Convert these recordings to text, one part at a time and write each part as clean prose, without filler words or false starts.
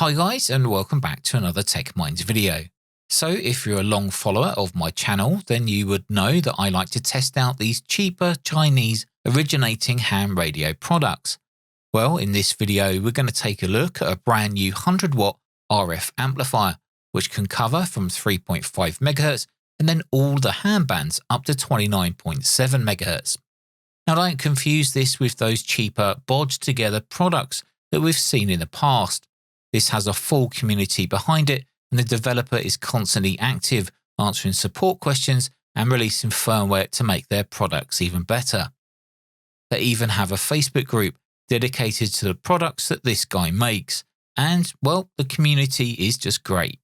Hi guys, and welcome back to another Tech Minds video. So if you're a long follower of my channel, then you would know that I like to test out these cheaper Chinese originating ham radio products. Well, in this video, we're going to take a look at a brand new 100 watt RF amplifier, which can cover from 3.5 MHz and then all the ham bands up to 29.7 MHz. Now don't confuse this with those cheaper bodged together products that we've seen in the past. This has a full community behind it, and the developer is constantly active, answering support questions and releasing firmware to make their products even better. They even have a Facebook group dedicated to the products that this guy makes, and, well, the community is just great.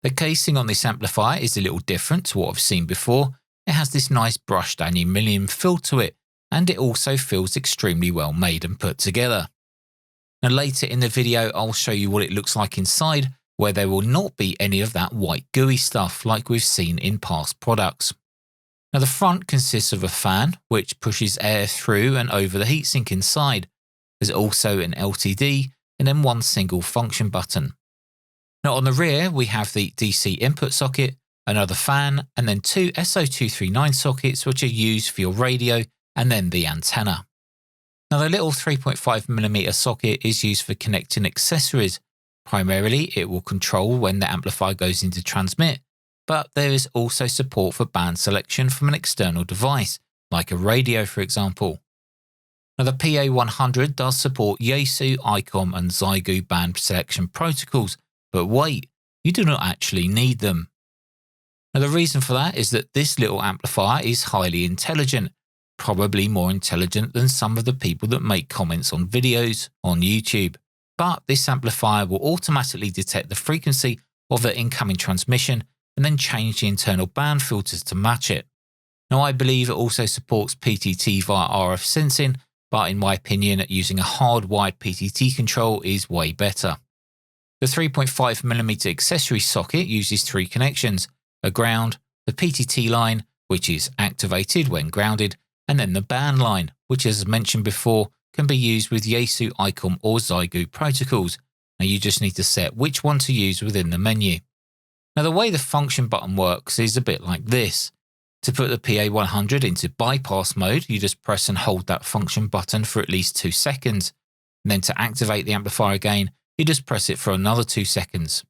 The casing on this amplifier is a little different to what I've seen before. It has this nice brushed aluminium feel to it, and it also feels extremely well made and put together. Now later in the video, I'll show you what it looks like inside, where there will not be any of that white gooey stuff like we've seen in past products. Now the front consists of a fan, which pushes air through and over the heatsink inside. There's also an LTD and then one single function button. Now on the rear, we have the DC input socket, another fan, and then two SO239 sockets which are used for your radio and then the antenna. Now the little 3.5mm socket is used for connecting accessories. Primarily, it will control when the amplifier goes into transmit, but there is also support for band selection from an external device, like a radio for example. Now the PA100 does support Yaesu, ICOM and Csqwdy band selection protocols, but wait, you do not actually need them. Now the reason for that is that this little amplifier is highly intelligent, probably more intelligent than some of the people that make comments on videos on YouTube. But this amplifier will automatically detect the frequency of the incoming transmission and then change the internal band filters to match it. Now I believe it also supports PTT via RF sensing, but in my opinion, using a hardwired PTT control is way better. The 3.5mm accessory socket uses three connections: a ground, the PTT line, which is activated when grounded, and then the band line, which as mentioned before, can be used with Yaesu, ICOM or Csqwdy protocols. Now you just need to set which one to use within the menu. Now the way the function button works is a bit like this. To put the PA100 into bypass mode, you just press and hold that function button for at least 2 seconds. And then to activate the amplifier again, you just press it for another 2 seconds.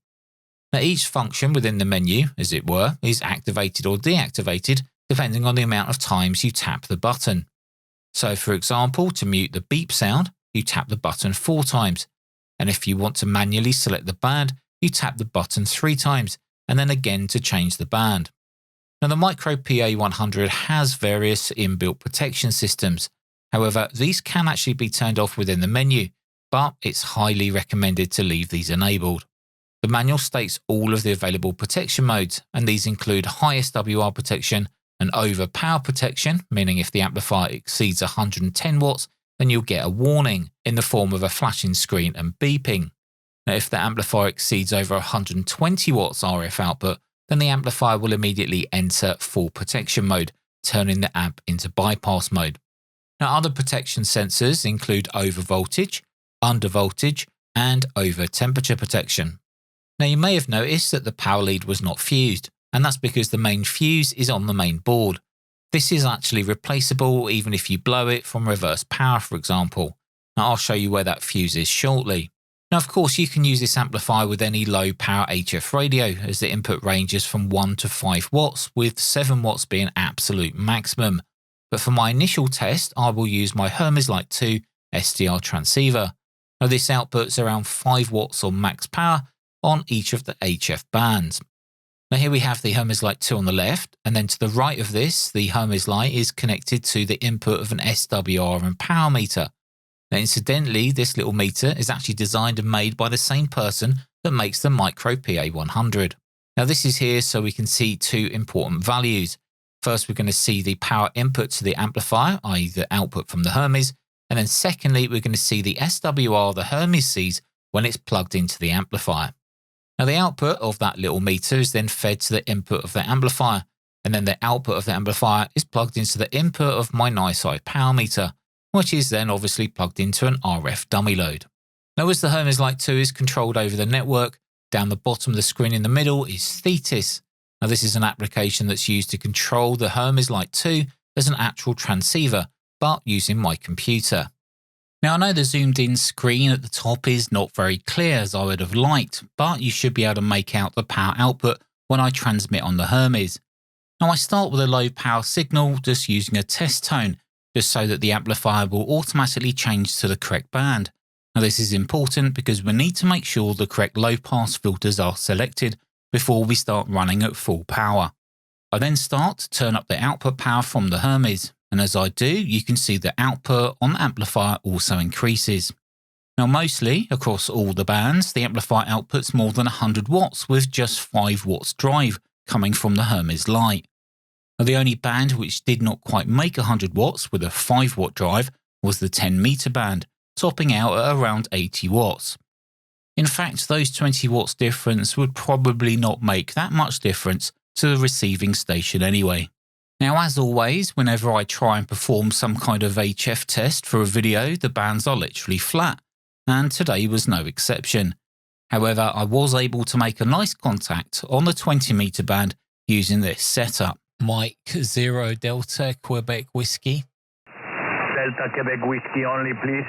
Now each function within the menu, as it were, is activated or deactivated depending on the amount of times you tap the button. So for example, to mute the beep sound, you tap the button 4 times. And if you want to manually select the band, you tap the button 3 times, and then again to change the band. Now the Micro PA100 has various inbuilt protection systems. However, these can actually be turned off within the menu, but it's highly recommended to leave these enabled. The manual states all of the available protection modes, and these include high SWR protection and over power protection, meaning if the amplifier exceeds 110 watts, then you'll get a warning in the form of a flashing screen and beeping. Now, if the amplifier exceeds over 120 watts RF output, then the amplifier will immediately enter full protection mode, turning the amp into bypass mode. Now, other protection sensors include over voltage, under voltage, and over temperature protection. Now, you may have noticed that the power lead was not fused, and that's because the main fuse is on the main board. This is actually replaceable even if you blow it from reverse power, for example. Now I'll show you where that fuse is shortly. Now of course you can use this amplifier with any low power HF radio, as the input ranges from 1 to 5 watts, with 7 watts being absolute maximum. But for my initial test, I will use my Hermes Lite 2 SDR transceiver. Now this outputs around 5 watts on max power on each of the HF bands. Now here we have the Hermes Lite 2 on the left, and then to the right of this, the Hermes Lite is connected to the input of an SWR and power meter. Now incidentally, this little meter is actually designed and made by the same person that makes the Micro PA100. Now this is here so we can see 2 important values. First, we're going to see the power input to the amplifier, i.e. the output from the Hermes, and then secondly, we're going to see the SWR the Hermes sees when it's plugged into the amplifier. Now the output of that little meter is then fed to the input of the amplifier, and then the output of the amplifier is plugged into the input of my Nissei power meter, which is then obviously plugged into an RF dummy load. Now, as the Hermes Lite 2 is controlled over the network, down the bottom of the screen in the middle is Thetis. Now, this is an application that's used to control the Hermes Lite 2 as an actual transceiver, but using my computer. Now, I know the zoomed in screen at the top is not very clear as I would have liked, but you should be able to make out the power output when I transmit on the Hermes. Now, I start with a low power signal just using a test tone, just so that the amplifier will automatically change to the correct band. Now, this is important because we need to make sure the correct low pass filters are selected before we start running at full power. I then start to turn up the output power from the Hermes, and as I do, you can see the output on the amplifier also increases. Now, mostly across all the bands, the amplifier outputs more than 100 watts with just 5 watts drive coming from the Hermes Lite. Now, the only band which did not quite make 100 watts with a 5 watt drive was the 10 meter band, topping out at around 80 watts. In fact, those 20 watts difference would probably not make that much difference to the receiving station anyway. Now, as always, whenever I try and perform some kind of HF test for a video, the bands are literally flat, and today was no exception. However, I was able to make a nice contact on the 20 meter band using this setup. Mike 0 Delta Quebec Whiskey. Delta Quebec Whiskey only, please.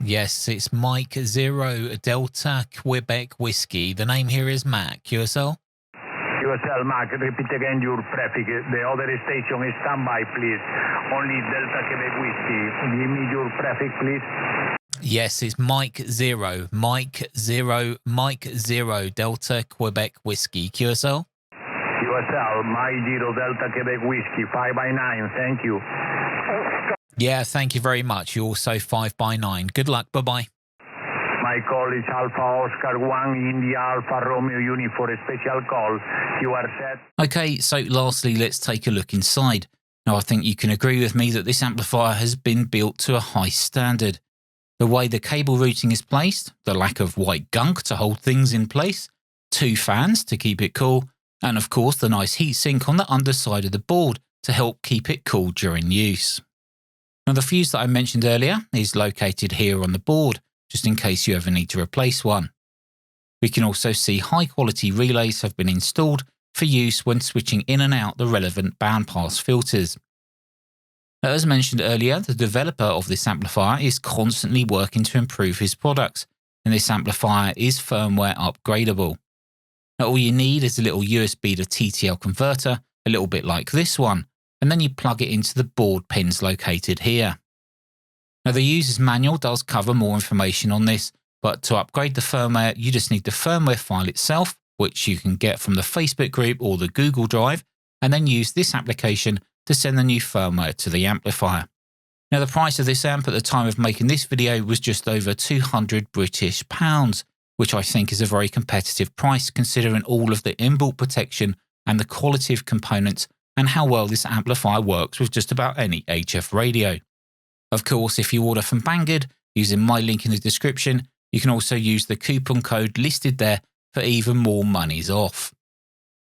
Yes, it's Mike 0 Delta Quebec Whiskey. The name here is Mac. QSL? QSL, Mac, repeat again your prefix. The other station is standby, please. Only Delta Quebec Whiskey. Give me your prefix, please. Yes, it's Mike 0 Delta Quebec Whiskey. QSL? QSL, Mike 0 Delta Quebec Whiskey, 5x9. Thank you. Yeah, thank you very much. You're also 5x9. Good luck. Bye-bye. My call is Alpha Oscar 1 India Alpha Romeo Uniform special call. You are set. Okay, so lastly, let's take a look inside. Now, I think you can agree with me that this amplifier has been built to a high standard. The way the cable routing is placed, the lack of white gunk to hold things in place, 2 fans to keep it cool, and of course the nice heatsink on the underside of the board to help keep it cool during use. Now, the fuse that I mentioned earlier is located here on the board, just in case you ever need to replace one. We can also see high quality relays have been installed for use when switching in and out the relevant bandpass filters. Now, as mentioned earlier, the developer of this amplifier is constantly working to improve his products, and this amplifier is firmware upgradable. Now, all you need is a little USB to TTL converter, a little bit like this one, and then you plug it into the board pins located here. Now, the user's manual does cover more information on this, but to upgrade the firmware, you just need the firmware file itself, which you can get from the Facebook group or the Google Drive, and then use this application to send the new firmware to the amplifier. Now, the price of this amp at the time of making this video was just over £200 British, which I think is a very competitive price considering all of the inbuilt protection and the quality of components and how well this amplifier works with just about any HF radio. Of course, if you order from Banggood using my link in the description, you can also use the coupon code listed there for even more monies off.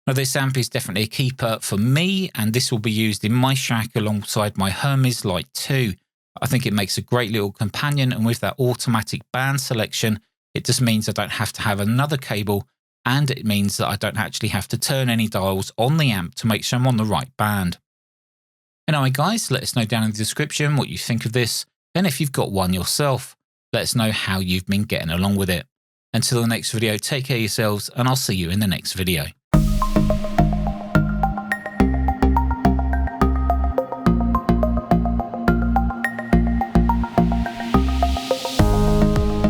Now, this amp is definitely a keeper for me, and this will be used in my shack alongside my Hermes Lite 2. I think it makes a great little companion, and with that automatic band selection, it just means I don't have to have another cable, and it means that I don't actually have to turn any dials on the amp to make sure I'm on the right band. Anyway guys, let us know down in the description what you think of this, and if you've got one yourself, let us know how you've been getting along with it. Until the next video, take care of yourselves, and I'll see you in the next video.